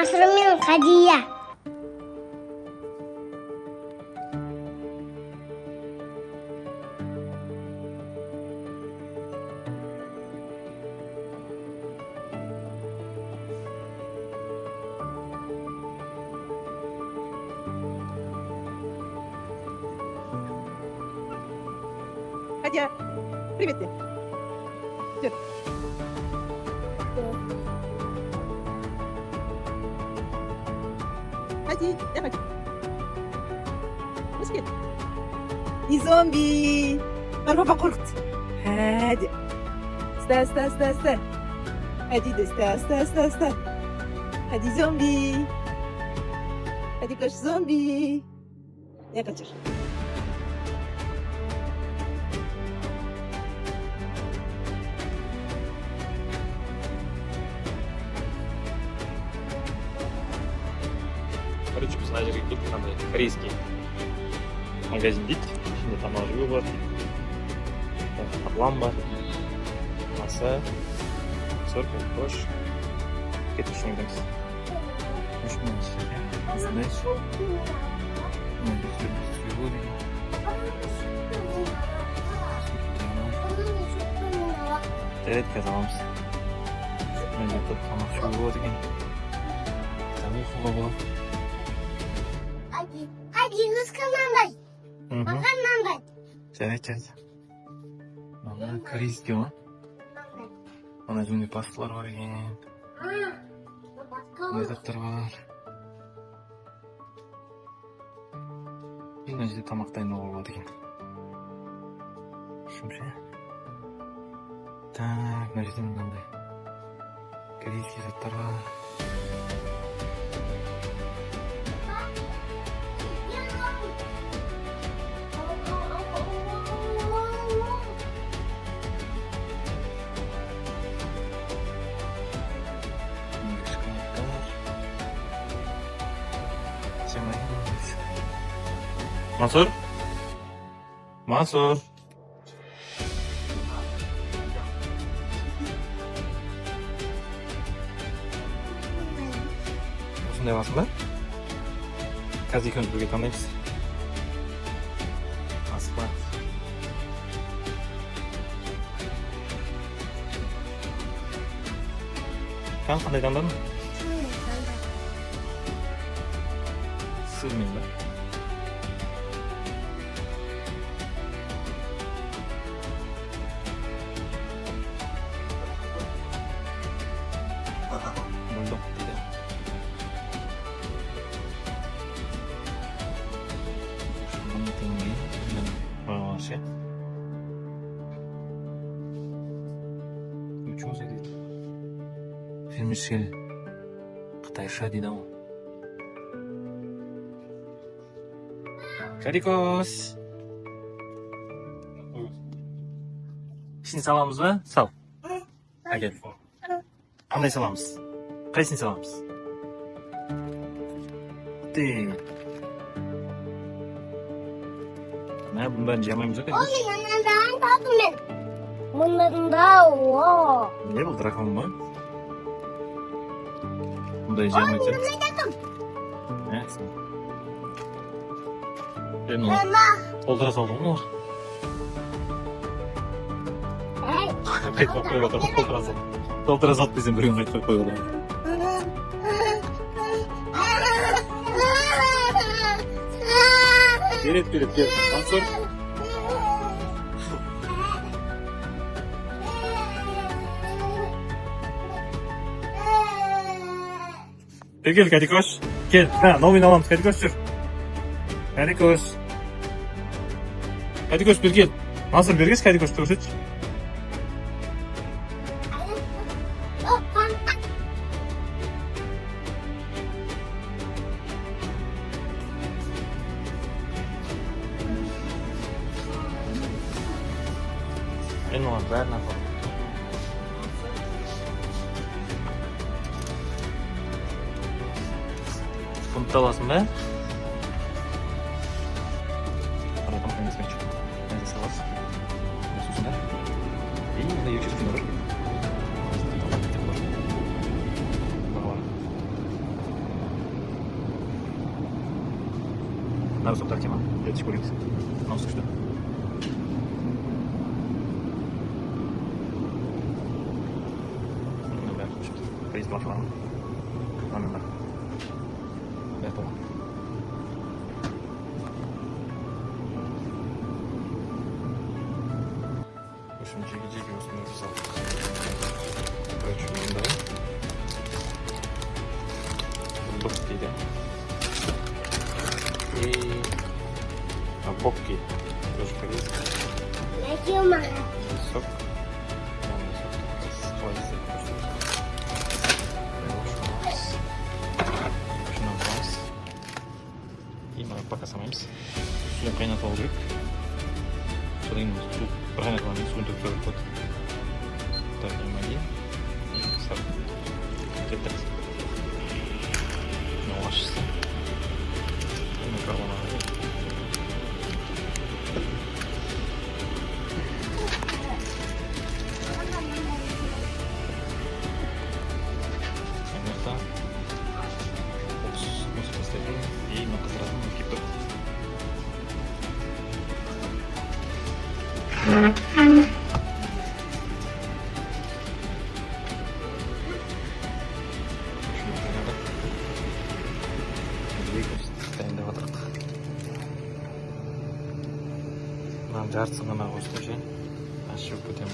Masrumin Khadijah. Катя, привет тебе. Идет. Ходи, давай. Успел. И зомби. Марфа покоркт. Ходи. Ста. Ходи, да, ста. Ходи, зомби. Ходи, кош, зомби. Я качешь. Короче, знаете, какие-то там корейский магазин дейді. Şimdi тамажы бар. Ламба. Маса. Сорка, кош. Кетіп шыңдыңыз. Ушмаңыз. Знаешь? Evet kazanmış. Ben de tamam şu bu dedim. Tamam baba. Hadi ıskanman bay. Makanman bay. Evet. Ana корейский o. Ana şimdi pastalar var ya. Lezzatlar var. Yine de tamaktan ne oldu dedim. Şimdi. Так, мына жерде мынандай корейский заттар бар. Мансур? Мансур? Осындай басын ба? Қазір екеуміз бірге таңдаймыз. Асықпа. Қандай таңдадың? Сырмен ба? Бульдог дейді. Мың теңге. Ше. Учусы дейді. Фермешел. Қытайша дейді ау. Карикос. Ішіне саламыз ба? Сал. Әкел. Қандай саламыз? Қайсыны саламыз? Мә, бұның бәрін жамаймыз ба? Oy yanından tadım ben. Bunların da o. Не бұл дракон ба? Бұндай жамайды. Ne dedim? Мен оны Mama. толтыра салдым ғой. Қайтып қойып отыр, толтыра сал. Толтыра сал десем біреуін қайтып қойып отыр. Берет. Мансур. Gel Karikoş. Gel. Ha, новый аламыз. Karikoş жүр. Karikoş. Karikoş bir gel. Mансур бергеш Karikoş тұрышыч. Мен оған бәрін алам. Bunu da alасың ба? Арадан қайнасымен чүк. Нәзі саласың. Сосын да. И мында екі жүрген бар. Надо, чтобы так тема. Я чекурился. Ну, что? Ben şimdi Facebook falan. Anladım. Ben tamam. Şimdi çekici gibi üstüne saldık. Ölçümünde. Bokki'de. Bokki. Тоже корейский. Накима. Сок. Pakasamaymız. Suyun kaynatılı kırık. Sonra yine su kaynatılan suyun dökülür kot. Takılmayı. Sarı. Getir. Ne ulaşırsa. Bunu karbonara. Yumurta. 30 muz pasteli. И много сразу кипят. Нам жарится на новый случай. А еще путем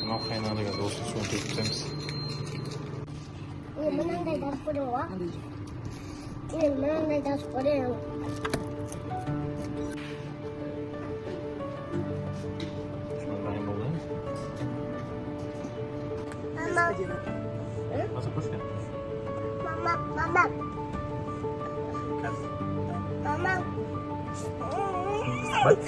Mau kaynağı da olsun son tepkimiz. Ini mana dah sepuluh wah? Ini mana dah sepuluh? Şunu ben bulayım. Mama. Nasıl kuş ya? Mama, mama. Mama. Bak.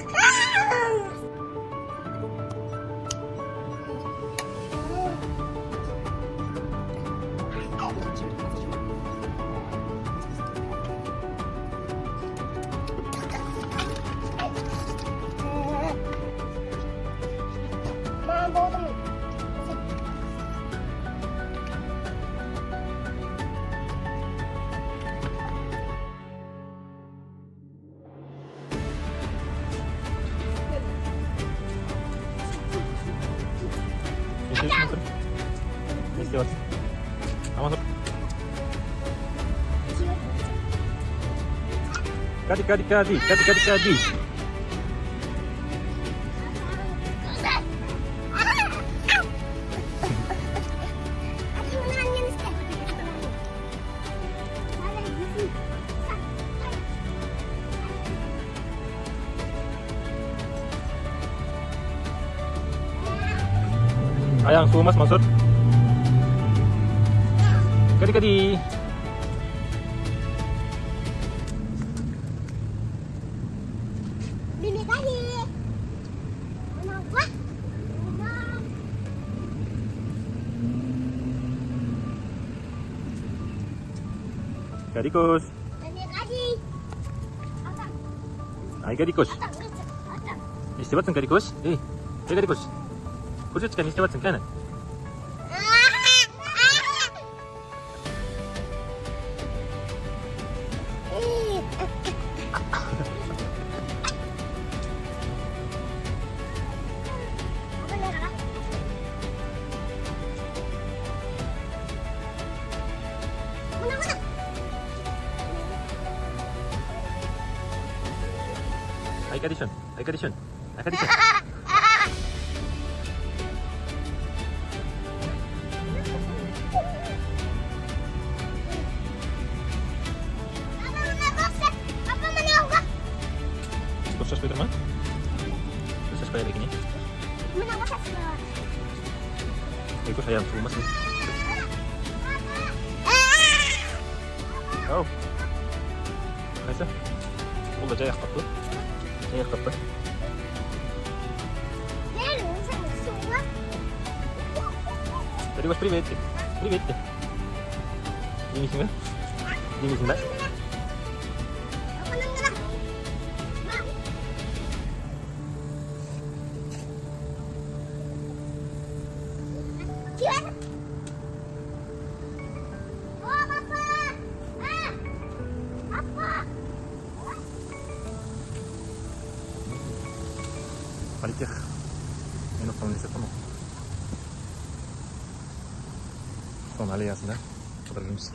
Mama bawa teman. Если вот. Ama dur. Kadi. Ayang sumas maksud. Kadi. Bibi tadi. Kenapa? Kadikus. Bibi tadi. Ay kadikus. İstibasın kadikus. Kadikus. Kursa çıkan istibasın kana. Ay kadison. Kursa Spiderman? Kursa Spider ini. Ikut ayam sumas nih. Oh. Neyse. Oldu caya kapı. Tadi was привет. Ini sih, Mbak. Политех. Минутта университеті ма? Соның аллеясында қыдырып жүрміз.